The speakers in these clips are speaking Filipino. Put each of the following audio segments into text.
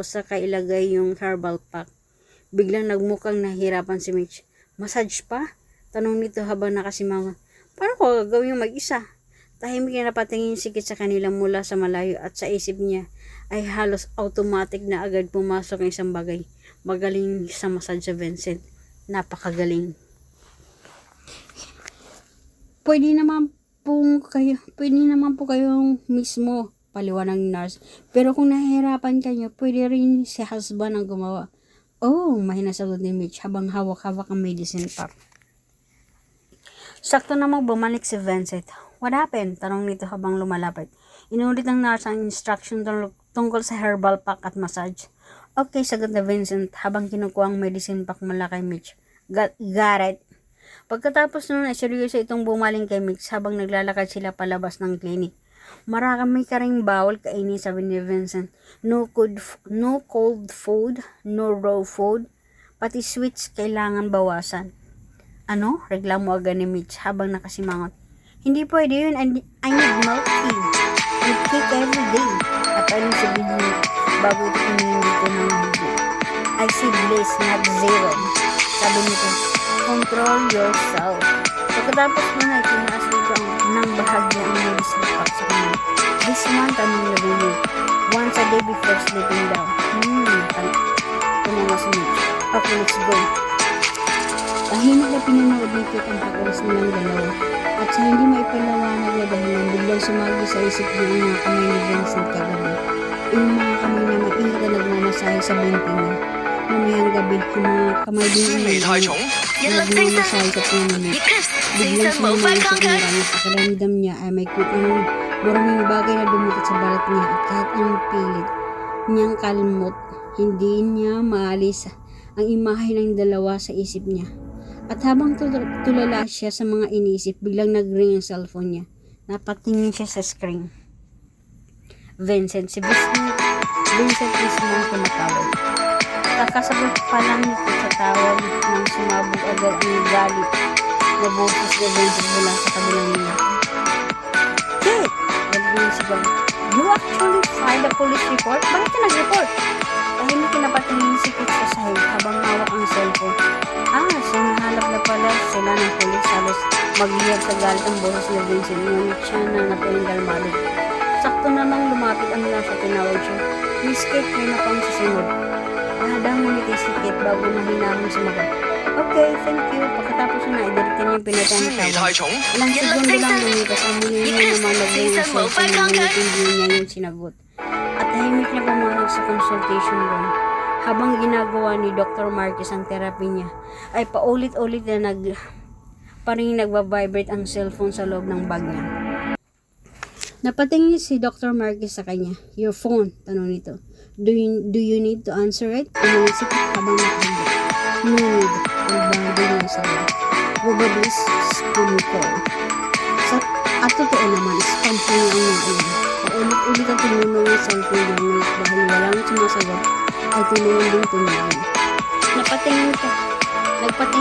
Saka ilagay yung herbal pack. Biglang nagmukhang nahihirapan si Mitch. Massage pa? Tanong nito habang nakasimangot. Paano ko gagawin yung mag-isa? Tahimik na napatingin sikit sa kanila mula sa malayo at sa isip niya ay halos automatic na agad pumasok ang isang bagay. Magaling sa massage sa Vincent. Napakagaling. Pwede naman po kayong mismo, paliwanag ng nurse. Pero kung nahihirapan kayo, pwede rin si husband ang gumawa. Oh, mahina sagot ni Mitch habang hawak-hawak ang medicine pack. Sakto namang bumalik si Vincent. What happened? Tanong nito habang lumalapit. Inulit ng nurse ang instruction tungkol sa herbal pack at massage. Okay, sagot na Vincent habang kinukuha ang medicine pack mula kay Mitch. Got it. Pagkatapos nun ay seryoso itong bumaling kay Mitch habang naglalakad sila palabas ng clinic. Marami ka ring bawal kainin, sabi ni Vincent. No cold food, no raw food, pati sweets kailangan bawasan. Ano? Reklamo agad ni Mitch habang nakasimangot. Hindi pwede yun. I need milk tea. And cake every day. At aling sabihin niya bago ito tumingin dito ng video. I see bliss, not zero. Sabi nito, control yourself. Pagkatapos mo na itinaas nito ng bahagya ang medicine pack sa kanya. This one, tanong na rin yun. Once a day before sleeping down. Tumawa si Mitch. Okay, let's go. Tahimik na pinanood ni Kate ang pag-alis nilang dalawa. At sa hindi maipaliwanag na dahilan, biglang sumagi sa isip niya ang mga kamay ni Vincent kagabi. Yung mga kamay na maingat na nagmamasahe sa binti niya. Mamayang gabi, ang mga kamay din na nagmamasahe sa pinamit. Biglang sumamayo sa kamera niya. Sa karamdam niya ay may kutang maraming bagay na dumikit sa balat niya at kahit anong pilit niyang kalmot, hindi niya maalis ang imahe ng dalawa sa isip niya. At habang tulala siya sa mga iniisip, biglang nag-ring ang cellphone niya. Napatingin siya sa screen. Vincent mismo ang tumatawag. Kakasagot pa lang nito sa tawag nang sumabog agad ang galit na boses na Vincent mula sa kabilang niya. Hey! Nag-ring sigaw. You actually filed a police report? Bakit ka nag-report? Tahimik na napatingin si Kate sa sahig habang hawak ang cellphone. So nahanap na pala sila ng polis. Halos magliyab sa galit ang boses ni Vincent. Ngunit siya na napiling kalmado. Sakto namang lumapit ang nasa tinawag siya. Miss Kate, kayo na pang susunod. Nahadang ngumiti si Kate bago mahinahon sumagot. Okay, thank you. Pagkatapos na idiritin yung pinatay ng tawag. Ilang segundo lang lumipas ang muli niya naman nag-ring ang cellphone na nangitindi niya yung sinagot. At tahimik na pumasok sa consultation room. Habang ginagawa ni Dr. Marquez ang therapy niya, ay paulit-ulit na paring nagbabibrate ang cellphone sa loob ng bag niya. Napatingin si Dr. Marquez sa kanya. Your phone, tanong nito. Do you need to answer it? Inisip habang nakahanda. No need. Nagbahagi niya sa kanya. Probably spam call. At totoo naman, spam po niya ang mga ilan. Paulit-ulit ang tinulong ng cellphone niya ngunit dahil walang sumasagot, ay tulungan din tumigil. Nagpatingin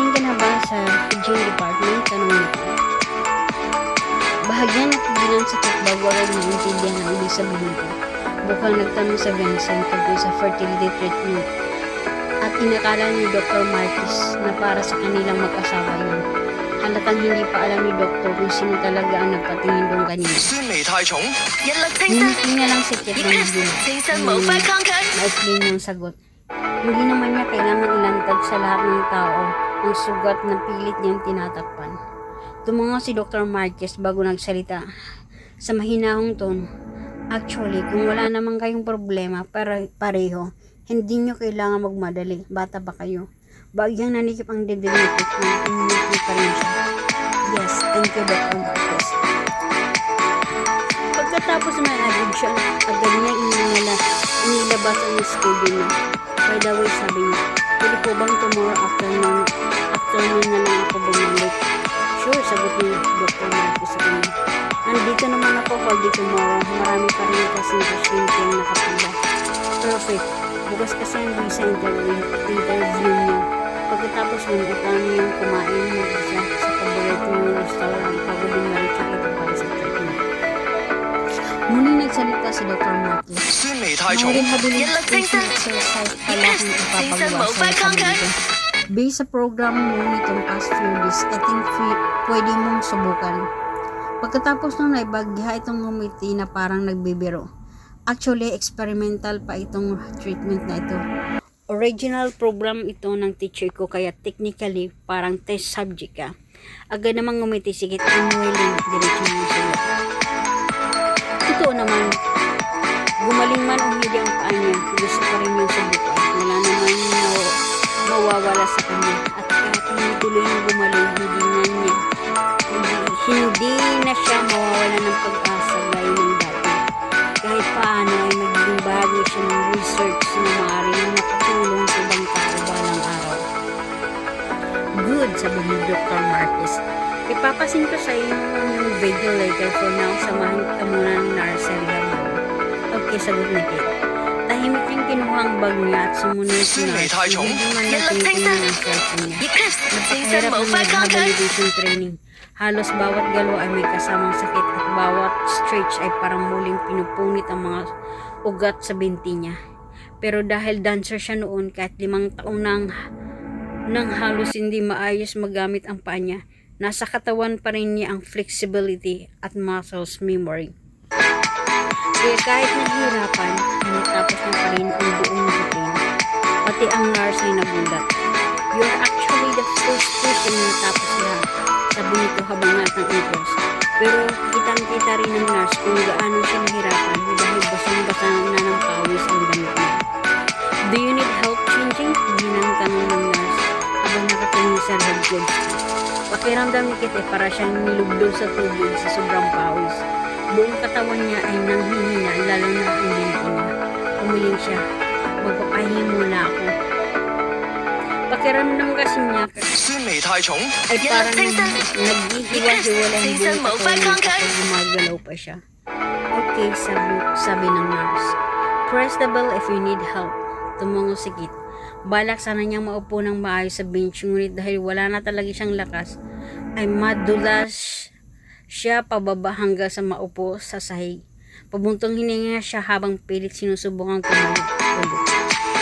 ka na ba sa hygiene department? Tanong nito. Bahagyan at bilang sakit bago agad maintindihan ang ibig sabihin ko. Bukang nagtanong sa Vincent tungkol sa fertility treatment. At inakala ni Dr. Marquez na para sa kanilang mag-asawa yun. Halatang hindi pa alam ni Doktor kung sino talaga ang nagpatingin doon kanina. Ngunit niya lang sikit ng higil. Na-explain niyang sagot. Hindi naman niya kailangan ilantad sa lahat ng tao ang sugat na pilit niyang tinatakpan. Tumango si Dr. Marquez bago nagsalita sa mahinahong tono. Actually, kung wala naman kayong problema pareho, hindi niyo kailangan magmadali. Bata pa kayo. Bagyang nanikip ang dibdib ni Kate. Inulit pa rin siya. Yes, thank you Dr. Marquez. Pagkatapos na agad siya, agad niya inilabas ang schedule niya. By the way, sabi niya, pwede po bang tomorrow afternoon na lang ako bumalik? Sure, sagot ni Dr. Marquez sa kanya. Nandito naman ako all day tomorrow. Marami pa rin kasing pasyente ang nakapila. Perfect. Bukas kasi ang visa interview niya. Pagkatapos nun, itaan niya yung kumain mag-isa sa paborito ng restaurant bago din na rin siya ito para sa treatment. Muling nagsalita si Dr. Marcus. 酸味太重， Rehabilitation exercise pala kung ipapagawa sa kanila. Based sa program mo nitong past few days, I think pwede mong subukan. Pagkatapos nung naibagha itong ngumiti na parang nagbibiro. Actually, experimental pa itong treatment na ito. Original program ito ng teacher ko, kaya technically parang test subject ka. Agad namang ngumiti, sige, unwilling, diretso mo sila. Totoo naman, gumaling man o hindi ang paa niya, gusto pa rin yung subukan. Wala naman mawawala sa kanya. At kahit hindi tuloy yung gumaling, hindi na siya mawawala ng pag-asa gaya ng dati. Kahit paano ay magiging bahagi siya ng research na maaaring nakatulong sa ibang tao balang araw. Good, sabi ni Dr. Marquez. Ipapasin ko sa inyo yung video later. For now, samahan ka muna ng Narcelia mo. Okay, sagot ni Kate. Tahimik yung kinuhang bag niya at sumunod si Narce. Hindi man na tinitingnan ang cellphone niya. Napakahirap ng rehabilitation training. Halos bawat galaw ay may kasamang sakit at bawat stretch ay parang muling pinupunit ang mga ugat sa binti niya. Pero dahil dancer siya noon, kahit 5 taon nang halos hindi maayos magamit ang paa niya, nasa katawan pa rin niya ang flexibility at muscles memory. Kaya kahit nahihirapan, ay natapos niya pa rin ang buong routine. Pati ang nurse ay nagulat. You're actually the first person na natapos lahat, sabi nito habang natang interest. Pero kitang-kita rin ng nurse kung gaano siya nahirapan dahil basang-basa na ng pawis ang damit niya. Do you need help changing? Hinang tanong ng nurse habang nakatingin sa red goods. Pakiramdam ni Kit para siyang nilublob sa tubig sa sobrang pawis. Buong katawan niya ay nanghihina, lalo na ang binti niya. Umiling siya. Magpapahingi muna ako. Pakiramdam kasi niya ay parang naghihiwa-hiwala ang buong katawan niya kapag gumagalaw pa siya. Okay, sabi ng nurse. Press the bell if you need help. Tumungo si Kit. Balak sana niyang maupo ng maayos sa bench, ngunit dahil wala na talaga siyang lakas, ay madulas siya pababa hanggang sa maupo sa sahig. Pabuntong hininga siya habang pilit sinusubukang tumayo ulit.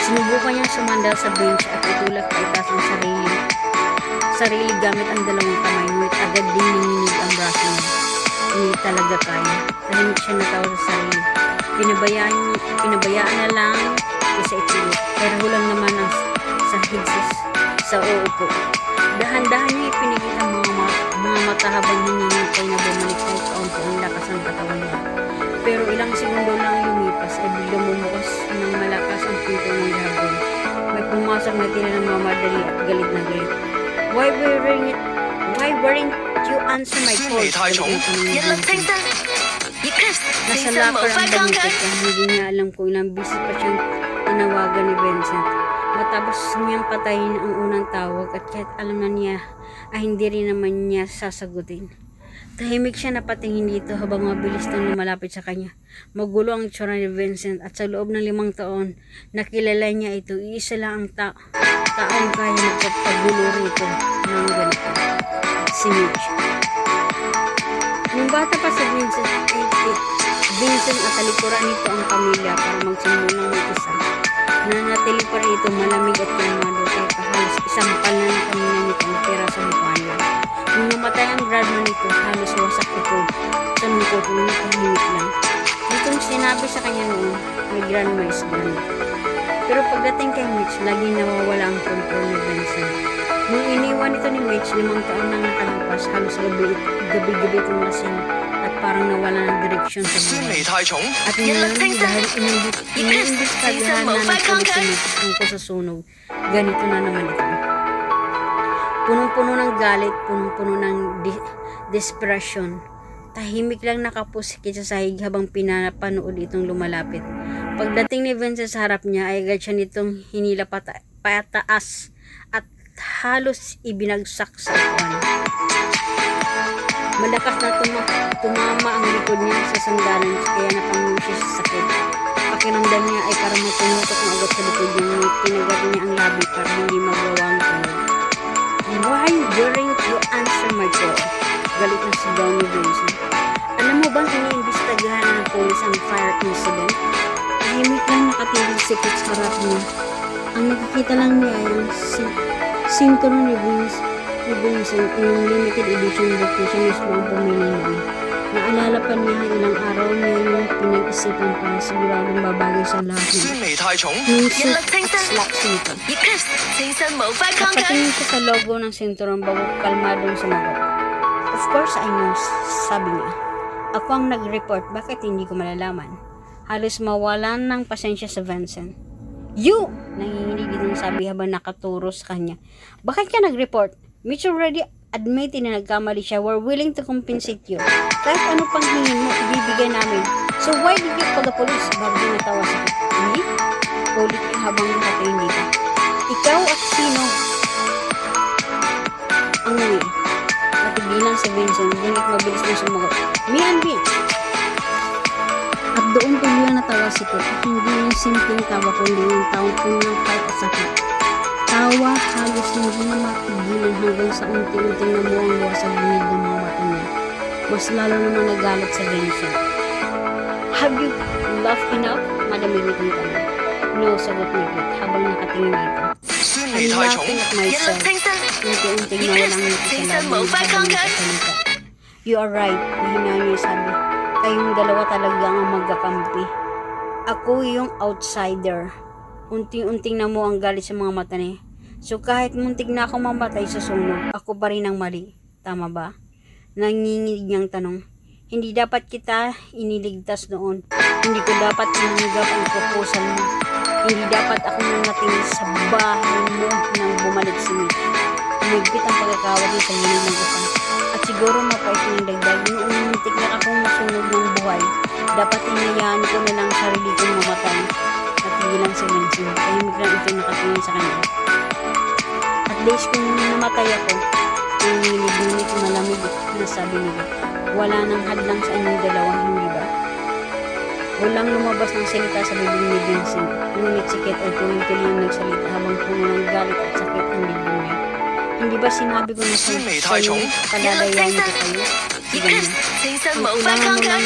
Sinubukan niyang sumandal sa bench at itulak paitaas ang sarili gamit ang dalawang kamay, ngunit agad din nanginig ang braso niya. Hindi talaga kaya. Tahimik siya natawa sa sarili. Pinabayaan na lang isa ituloy. Pero hulang naman ang sahig sa uupo. Dahan-dahan niya ipinigil ang mga mata habang hinihintay na bumalik kahit kaunti ang lakas ng katawan niya. Pero ilang segundo lang lumipas ay biglang bumukas ng malakas ang pinto ng labon. May pumasok na tila ng mamadali at galit na galit. Why weren't you answer my call? Nasa locker ang damit niya. Hindi niya alam kung ilang bisis pa siyang tinawagan ni Vincent. Matapos niyang patayin ang unang tawag at kahit alam na niya ay hindi rin naman niya sasagutin. Tahimik siya napatingin dito habang mabilis nang lumalapit sa kanya. Magulo ang itsura ni Vincent at sa loob ng 5 taon nakilala niya ito. Iisa lang ang taong kaya magpapagulo rito ng ganito. Si Mitch. Nung bata pa si Vincent at talikuran nito ang pamilya para magsimulang mag-isa. Nanatili pa rin ito malamig at kalmado kahit halos isampal na ng pamilya nito ang pera sa mukha niya. Nung namatay ang grandma nito, halos wasak ito sa lungkot, ngunit tahimik lang. Nitong sinabi sa kanya noon, my grandma is gone. Pero pagdating kay Mitch, lagi nawawala ang kontrol ni Vincent. Nung iniwan ito ni Mitch, 5 taon nang nakalipas, halos gabi-gabi itong lasing at parang nawala ng direksyon sa buhay. At ngayon, dahil iniimbis kagahan na ng pulis si Mitch tungkol sa sunog, ganito na naman ito. Punong-puno ng galit, punong-puno ng desperasyon. Tahimik lang nakapusikit sa sahig habang pinapanood itong lumalapit. Pagdating ni Vincent sa harap niya, ay agad siya nitong hinila pataas at halos ibinagsak sa upuan. Malakas na tumama ang likod niya sa sandalan kaya napangulo siya sa sakit. Pakiramdam niya ay parang matumutok na agad sa likod niya, ngunit kinagat niya ang labi para hindi magawa ang tunog. Why weren't you answer my call? Galit na si Donnie Vincent. Alam mo bang iniimbestigahan ng pulis ang fire incident? Tahimik lang nakatingin si Kit sa harap niya. Ang nakikita lang niya ay ang synchro ni Vincent, yung limited edition book na siya mismo ang pumili noon. Naalala pa niya ilang araw niya yung pinag-isipan para siguradong babagay sa lahat niya. 酸味太重， Yung 引 suit 力 at 清新， slap suit. 一 kiss 清新無法抗拒。 Napatingin siya sa logo ng sinturon bago kalmadong sumagot. Of course I know, sabi niya. Ako ang nag-report, bakit hindi ko malalaman? Halos mawalan ng pasensya sa Vincent. You! Nanginginig din sabi habang nakaturo sa kanya. Bakit ka nag-report? Mitch already admitted na nagkamali siya. We're willing to compensate you. Kahit ano pang hingin mo, ibibigay namin. So why did you call the police? Bago natawa siya. Hindi? Ulit niya habang nakatingin dito. Ikaw at sino? Ang uwi. Natigilan si Vincent. Dinit mabilis na sumagot. Me and Vince. At doon tuloy natawa si Kit. Hindi yung simpleng tawa kundi yung taong punong kahit at sakit. Tawa halos hindi na mapigilan hanggang sa unti-unting namuang luwa sa bungid ng mga mata niya. Mas lalo naman nagalit sa Vincent. Have you laughed enough? Madamilit ang tanong. No, sagot ni Kit habang nakatingin dito. 酸 I'm 味太重， laughing at 引力 myself. 清新， Unti-unting 一 nawalang kiss ngiti 清 sa 新 labi 無法 habang 抗拒。 nagsasalita. You are right, hihina niya sabi. Kayong dalawa talaga ang magkakampi. Ako yung outsider. Unti-unting na mo ang galit sa mga mata niya. So kahit muntik na ako mamatay sa sunog, ako pa rin ang mali. Tama ba? Nanginginig niyang tanong. Hindi dapat kita iniligtas noon. Hindi ko dapat tinanggap ang proposal mo. Hindi dapat ako nanatili sa bahay mo nang bumalik si Mitch. Umigpit ang pagkakawag niya sa gilid ng upan. At siguro mapait ng dagdag, noong muntik na akong masunog ng buhay, dapat hinayaan ko na lang sarili kong mamatay. Natigilan si Vincent. Tahimik lang ito nakatingin sa kanya. At least kung namatay ako, nanginginig-nginig malamig na sabi nila. Wala nang hadlang sa inyong dalawa, hindi ba? Walang lumabas ng salita sa bibig ni Vincent. Ngunit si Kit ay tuloy-tuloy ang nagsalita habang puno ng galit at sakit ang bibig niya. Hindi ba sinabi ko na酸味太sa'yo重， palalayain ko kayo? 一 Sige na. kiss 清新 Ang 無法 kailangan 抗 mo 拒。 lang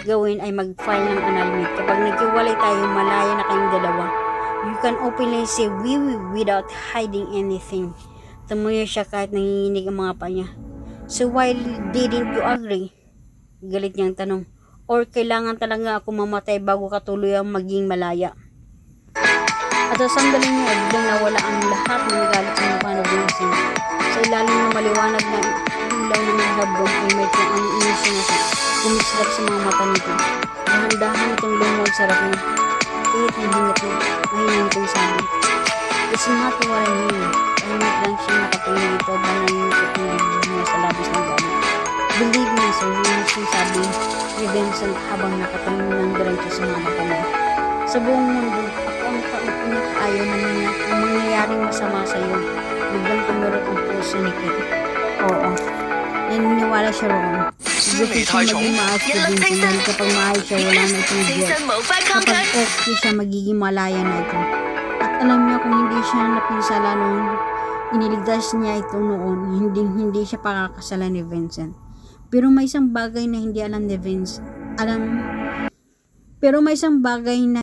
gawin ay mag-file ng annulment. Kapag nagkiwalay tayo, malaya na kayong dalawa. You can openly say we without hiding anything. Tumuyo siya kahit nanginginig ang mga pa niya. So why didn't you agree? Galit niyang tanong. Or kailangan talaga ako mamatay bago katuloy ang maging malaya? At sa sandaling niya, biglang nawala ang lahat ng galit sa mukha ng Vincent. Sa ilalim ng maliwanag na ilaw ng labrong ay may kung anong inisyo na siya. Kumislap sa mga mata nito. Dahan-dahan itong lumuwag sa harap niya. Kahit mahinit itong sabi. It's not what I mean. Tahimik lang siya nakatingin dito ba nangyayot ang bibig niya sa labis ng galit. Believe me, sir, yun siyang sabi ni Vincent habang nakatingin ng diretso sa mga mata niya. Sa buong mundo, ako ang taong pinakaayaw na mangyayaring masama sa iyo. Biglang tumirot ang puso ni Kit. Oo. Naniniwala siya roon. Gusto siya maging maayos kay Vincent dahil kapag maayos siya, wala na itong 清 guilt. 新無法抗拒。 Kapag okay siya, magiging malaya na ito. At alam niya kung hindi siya napinsala noon, iniligtas niya ito noon, hindi siya pakakasalan ni Vincent. Pero may isang bagay na hindi alam ni Vince. Pero may isang bagay na